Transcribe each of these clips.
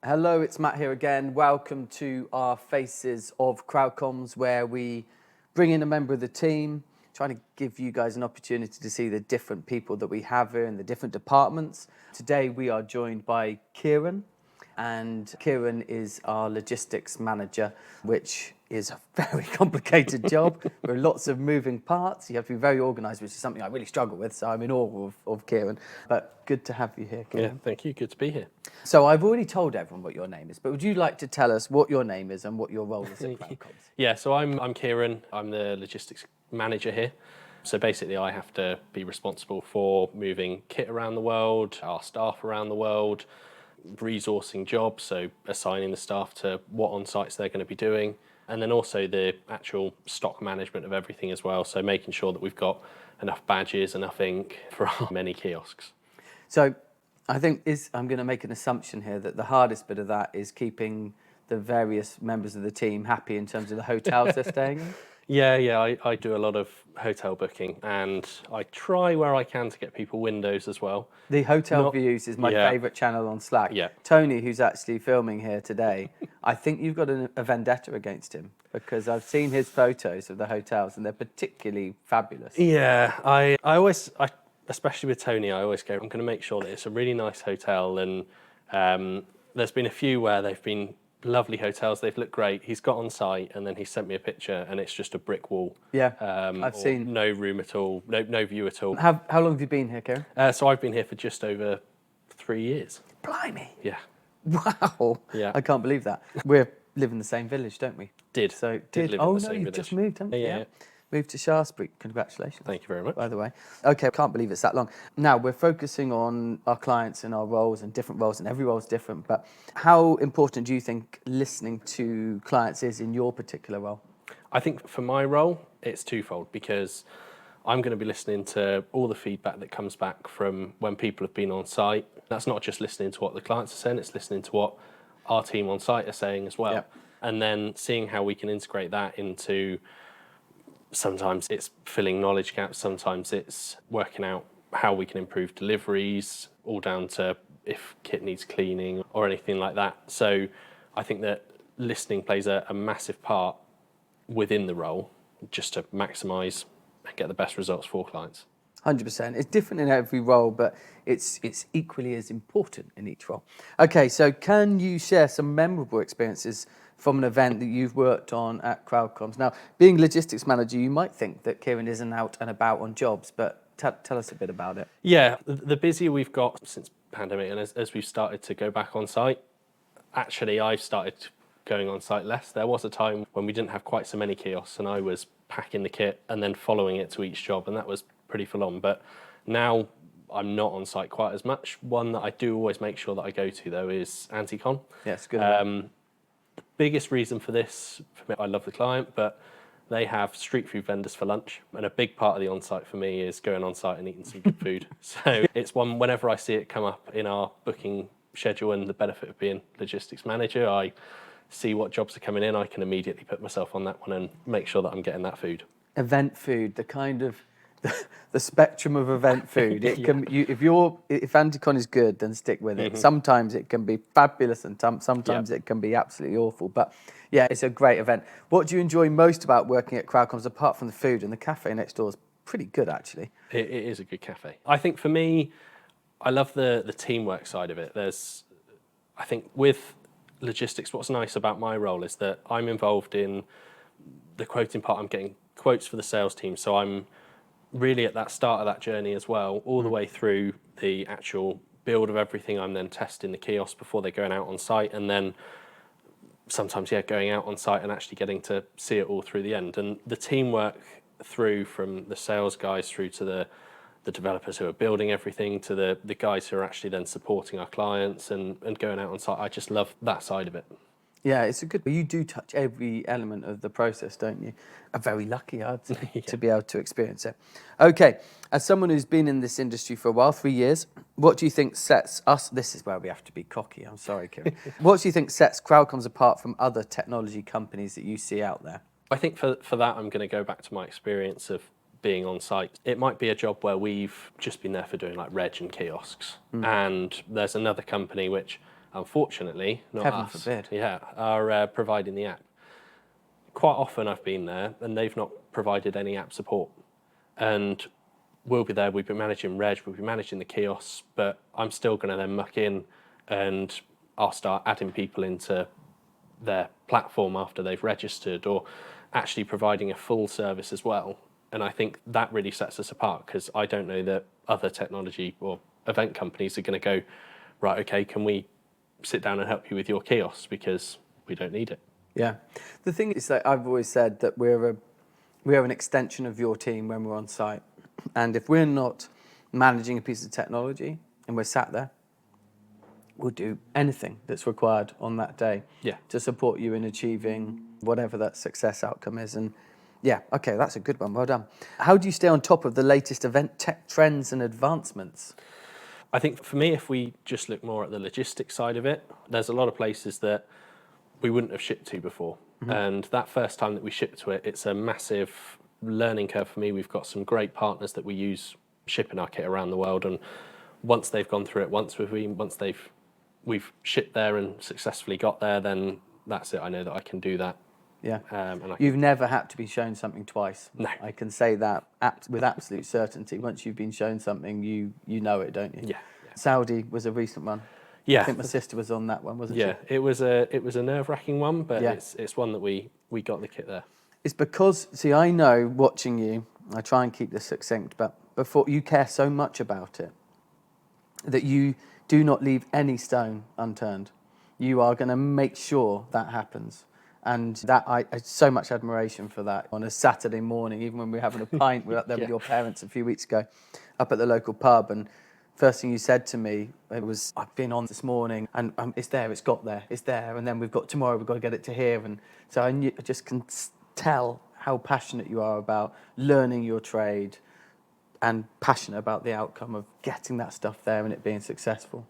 Hello, it's Matt here again. Welcome to our Faces of CrowdComms, where we bring in a member of the team, trying to give you guys an opportunity to see the different people that we have here in the different departments. Today we are joined by Kieran, and Kieran is our logistics manager, which is a very complicated job. There are lots of moving parts. You have to be very organised, which is something I really struggle with, so I'm in awe of Kieran. But good to have you here, Kieran. Yeah, thank you. Good to be here. So I've already told everyone what your name is, but would you like to tell us what your name is and what your role is at CrowdComms? Yeah, so I'm Kieran. I'm the logistics manager here. So basically, I have to be responsible for moving kit around the world, our staff around the world, resourcing jobs, so assigning the staff to what on sites they're going to be doing, and then also the actual stock management of everything as well. So making sure that we've got enough badges, enough ink for our many kiosks. So I think I'm going to make an assumption here that the hardest bit of that is keeping the various members of the team happy in terms of the hotels they're staying in. Yeah, I do a lot of hotel booking, and I try where I can to get people windows as well. The Hotel Views is my favourite channel on Slack. Yeah. Tony, who's actually filming here today, I think you've got a vendetta against him because I've seen his photos of the hotels and they're particularly fabulous. Yeah, I especially with Tony, I always go, I'm going to make sure that it's a really nice hotel, and there's been a few where they've been lovely hotels, they've looked great. He's got on site and then he sent me a picture and it's just a brick wall. Yeah, I've seen. No room at all, no view at all. How long have you been here, Kieran? So I've been here for just over 3 years. Blimey. Yeah. Wow. Yeah. I can't believe that. We live in the same village, don't we? Did live in oh the no, same you've village. just moved, haven't you? Yeah. Moved to Shaftesbury. Congratulations. Thank you very much. By the way. Okay, can't believe it's that long. Now, we're focusing on our clients and our roles and different roles, and every role is different, but how important do you think listening to clients is in your particular role? I think for my role, it's twofold, because I'm going to be listening to all the feedback that comes back from when people have been on site. That's not just listening to what the clients are saying, it's listening to what our team on site are saying as well. Yep. And then seeing how we can integrate that into, sometimes it's filling knowledge gaps, sometimes it's working out how we can improve deliveries, all down to if kit needs cleaning or anything like that. So I think that listening plays a massive part within the role, just to maximise and get the best results for clients. 100%. It's different in every role, but it's equally as important in each role. Okay, so can you share some memorable experiences from an event that you've worked on at CrowdComms? Now, being logistics manager, you might think that Kieran isn't out and about on jobs, but tell us a bit about it. Yeah, the busier we've got since pandemic, and as we've started to go back on site, actually I've started going on site less. There was a time when we didn't have quite so many kiosks and I was packing the kit and then following it to each job, and that was pretty full on. But now I'm not on site quite as much. One that I do always make sure that I go to though is AntiCom. Yes, good. The biggest reason for this, for me, I love the client, but they have street food vendors for lunch, and a big part of the on-site for me is going on site and eating some good food. So it's one, whenever I see it come up in our booking schedule, and the benefit of being logistics manager, I see what jobs are coming in, I can immediately put myself on that one and make sure that I'm getting that food. Event food, the kind of the spectrum of event food. It can if AntiCom is good, then stick with it. Sometimes it can be fabulous, and sometimes it can be absolutely awful. But yeah, it's a great event. What do you enjoy most about working at CrowdComms, apart from the food? And the cafe next door is pretty good, actually. It is a good cafe. I think for me, I love the teamwork side of it. I think with logistics, what's nice about my role is that I'm involved in the quoting part. I'm getting quotes for the sales team, so I'm really at that start of that journey as well, all the way through the actual build of everything. I'm then testing the kiosks before they're going out on site, and then sometimes going out on site and actually getting to see it all through the end. And the teamwork through, from the sales guys through to the developers who are building everything, to the guys who are actually then supporting our clients and going out on site, I just love that side of it. Yeah, it's a good. You do touch every element of the process, don't you? I'm very lucky, I'd say, to be able to experience it. Okay, as someone who's been in this industry for a while, 3 years, what do you think sets us? This is where we have to be cocky. I'm sorry, Kieran. What do you think sets CrowdComms apart from other technology companies that you see out there? I think for that, I'm going to go back to my experience of being on site. It might be a job where we've just been there for doing like reg and kiosks, and there's another company which unfortunately, not Heaven us, forbid. are providing the app. Quite often I've been there and they've not provided any app support. And we'll be there, we'll be managing reg, we'll be managing the kiosks, but I'm still going to then muck in and I'll start adding people into their platform after they've registered, or actually providing a full service as well. And I think that really sets us apart, because I don't know that other technology or event companies are going to go, right, okay, can we sit down and help you with your kiosks, because we don't need it. Yeah. The thing is that I've always said that we are an extension of your team when we're on site. And if we're not managing a piece of technology and we're sat there, we'll do anything that's required on that day to support you in achieving whatever that success outcome is. And yeah, okay, that's a good one. Well done. How do you stay on top of the latest event tech trends and advancements? I think for me, if we just look more at the logistics side of it, there's a lot of places that we wouldn't have shipped to before. And that first time that we ship to it, it's a massive learning curve for me. We've got some great partners that we use shipping our kit around the world. And once they've gone through it, once we've shipped there and successfully got there, then that's it. I know that I can do that. Yeah. And You've never had to be shown something twice. No. I can say that with absolute certainty. Once you've been shown something, you know it, don't you? Yeah. Saudi was a recent one. Yeah. I think my sister was on that one, wasn't she? Yeah, it was a nerve-wracking one, but Yeah. it's one that we got the kit there. It's because, see, I know watching you, I try and keep this succinct, but before you care so much about it that you do not leave any stone unturned. You are going to make sure that happens. And that I so much admiration for that. On a Saturday morning, even when we were having a pint, we were up there with your parents a few weeks ago, up at the local pub, and first thing you said to me, it was, I've been on this morning and it's there, it's got there, it's there, and then we've got tomorrow, we've got to get it to here. And so I just can tell how passionate you are about learning your trade and passionate about the outcome of getting that stuff there and it being successful.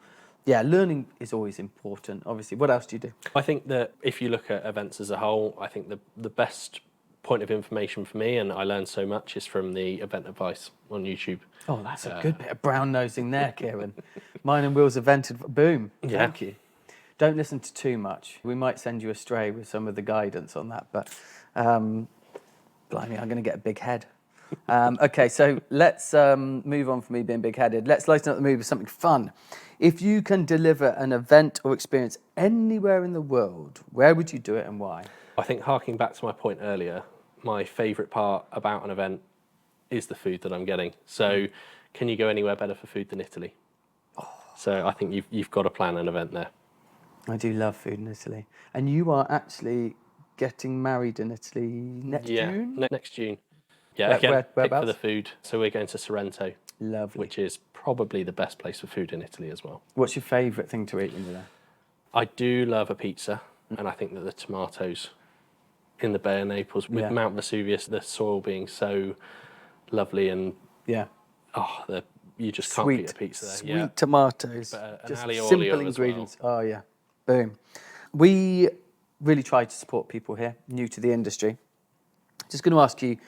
Yeah, learning is always important, obviously. What else do you do? I think that if you look at events as a whole, I think the best point of information for me, and I learned so much, is from the event advice on YouTube. Oh, that's a good bit of brown nosing there, Kieran. Mine and Will's evented. Boom. Yeah. Thank you. Don't listen to too much. We might send you astray with some of the guidance on that, but blimey, I'm going to get a big head. Okay, so let's move on from me being big-headed. Let's lighten up the mood with something fun. If you can deliver an event or experience anywhere in the world, where would you do it and why? I think, harking back to my point earlier, my favourite part about an event is the food that I'm getting. So can you go anywhere better for food than Italy? So I think you've got to plan an event there. I do love food in Italy. And you are actually getting married in Italy next June? Next June. Yeah, again, pick whereabouts? for the food. So we're going to Sorrento. Lovely. Which is probably the best place for food in Italy as well. What's your favourite thing to eat when you're there? I do love a pizza, and I think that the tomatoes in the Bay of Naples, with Mount Vesuvius, the soil being so lovely, and you just can't beat a pizza there. Sweet tomatoes, But, just aglio simple olio as ingredients. well. Oh yeah, boom. We really try to support people here, new to the industry. Just going to ask you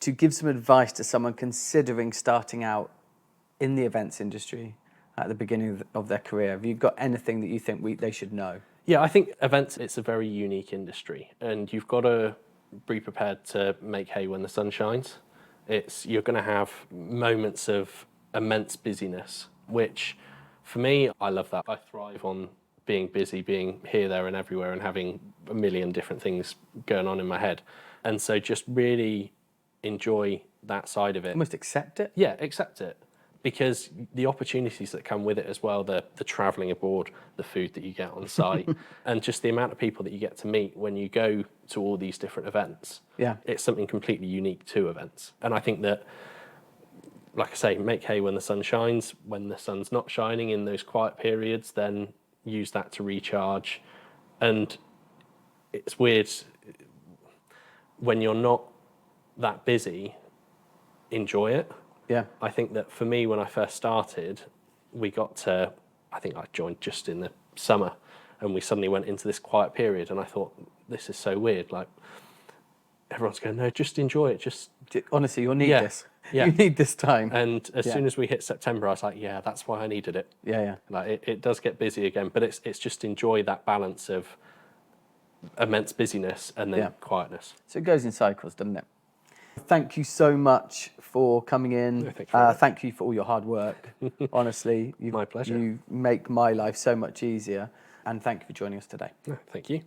to give some advice to someone considering starting out in the events industry at the beginning of their career. Have you got anything that you think they should know? Yeah, I think events, it's a very unique industry, and you've got to be prepared to make hay when the sun shines. You're going to have moments of immense busyness, which for me, I love that. I thrive on being busy, being here, there and everywhere, and having a million different things going on in my head. And so just really enjoy that side of it. Almost accept it? Yeah, accept it. Because the opportunities that come with it as well, the travelling aboard, the food that you get on site, and just the amount of people that you get to meet when you go to all these different events. Yeah. It's something completely unique to events. And I think that, like I say, make hay when the sun shines. When the sun's not shining in those quiet periods, then use that to recharge. And it's weird, when you're not that busy, enjoy it. Yeah. I think that for me, when I first started, I think I joined just in the summer, and we suddenly went into this quiet period, and I thought, this is so weird. Like, everyone's going, no, just enjoy it. Honestly, you'll need Yeah, this. yeah. You need this time. And as Yeah. soon as we hit September, I was like, yeah, that's why I needed it. Yeah. Like it does get busy again, but it's just enjoy that balance of immense busyness and then quietness. So it goes in cycles, doesn't it? Thank you so much for coming in. No, thank you very much. Thank you for all your hard work. Honestly, My pleasure. You make my life so much easier. And thank you for joining us today. No, thank you.